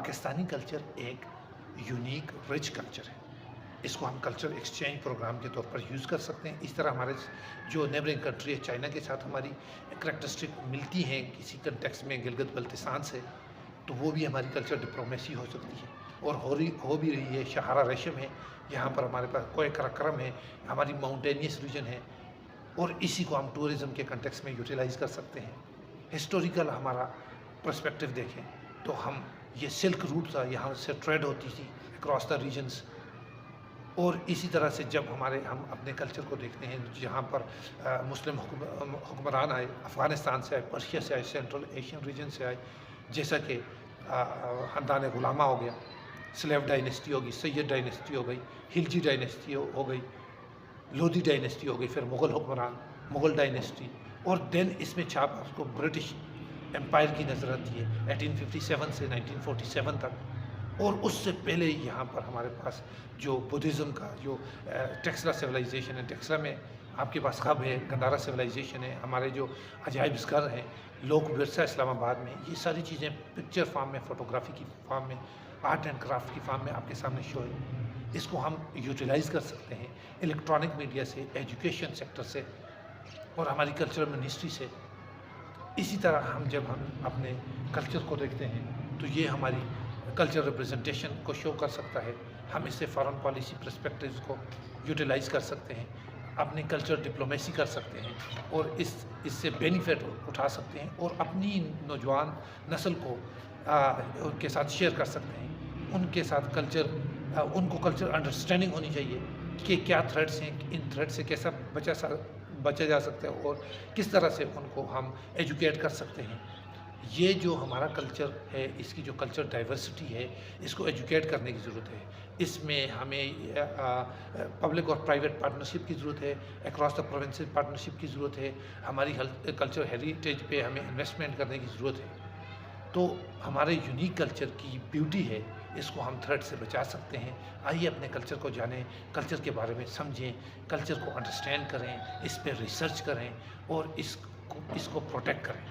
Pakistani culture ایک unique rich culture ہے. اس کو ہم کلچر ایکسچینج پروگرام کے طور پر یوز کر سکتے ہیں. اس طرح ہمارے جو نیبرنگ کنٹری ہے چائنا کے ساتھ ہماری کریکٹرسٹک ملتی ہیں کسی کنٹیکس میں گلگت بلتستان سے، تو وہ بھی ہماری کلچر ڈپلومیسی ہو سکتی ہے اور ہو بھی رہی ہے. شہارہ ریشم ہے، یہاں پر ہمارے پاس کوئے کراکرم ہے، ہماری ماؤنٹینیس ریجن ہے، اور اسی کو ہم ٹورزم کے کنٹیکس میں یوٹیلائز کر سکتے ہیں. ہسٹوریکل ہمارا پرسپیکٹو دیکھیں تو ہم یہ سلک روٹ تھا، یہاں سے ٹریڈ ہوتی تھی اکراس دا ریجنس. اور اسی طرح سے جب ہم اپنے کلچر کو دیکھتے ہیں جہاں پر مسلم حکمران آئے، افغانستان سے آئے، پرشیا سے آئے، سینٹرل ایشین ریجن سے آئے، جیسا کہ خاندان غلامہ ہو گیا، سلیو ڈائنیسٹی ہوگی، سید ڈائنیسٹی ہو گئی، خلجی ڈائنیسٹی ہو گئی، لودھی ڈائنیسٹی ہو گئی، پھر مغل حکمران، مغل ڈائنیسٹی، اور دین اس میں چھاپ آپ کو برٹش امپائر کی نظر آتی ہے 1857 سے 1947 تک. اور اس سے پہلے یہاں پر ہمارے پاس جو بدھزم کا جو ٹیکسلا سیولائزیشن ہے، ٹیکسلا میں آپ کے پاس خب ہے، گندھارا سیولائزیشن ہے، ہمارے جو عجائب گھر ہیں، لوک ورثہ اسلام آباد میں، یہ ساری چیزیں پکچر فارم میں، فوٹوگرافی کی فارم میں، آرٹ اینڈ کرافٹ کی فارم میں آپ کے سامنے شو ہے. اس کو ہم یوٹیلائز کر سکتے ہیں الیکٹرانک میڈیا سے، ایجوکیشن سیکٹر سے، اور ہماری کلچرل منسٹری سے. اسی طرح جب ہم اپنے کلچر کو دیکھتے ہیں تو یہ ہماری کلچر ریپرزنٹیشن کو شو کر سکتا ہے. ہم اس سے فارن پالیسی پرسپیکٹیوز کو یوٹیلائز کر سکتے ہیں، اپنی کلچر ڈپلومیسی کر سکتے ہیں، اور اس سے بینیفٹ اٹھا سکتے ہیں، اور اپنی نوجوان نسل کو ان کے ساتھ شیئر کر سکتے ہیں. ان کے ساتھ ان کو کلچر انڈرسٹینڈنگ ہونی چاہیے کہ کیا تھریٹس ہیں، ان تھریٹ سے کیسا بچا جا سکتا ہے، اور کس طرح سے ان کو ہم ایجوکیٹ کر سکتے ہیں. یہ جو ہمارا کلچر ہے، اس کی جو کلچر ڈائیورسٹی ہے، اس کو ایجوکیٹ کرنے کی ضرورت ہے. اس میں ہمیں پبلک اور پرائیویٹ پارٹنرشپ کی ضرورت ہے، اکراس دا پروونسز پارٹنرشپ کی ضرورت ہے، ہماری کلچر ہیریٹیج پہ ہمیں انویسٹمنٹ کرنے کی ضرورت ہے. تو ہمارے یونیک کلچر کی بیوٹی ہے، اس کو ہم تھریٹ سے بچا سکتے ہیں. آئیے اپنے کلچر کو جانیں، کلچر کے بارے میں سمجھیں، کلچر کو انڈرسٹینڈ کریں، اس پہ ریسرچ کریں، اور اس کو پروٹیکٹ کریں.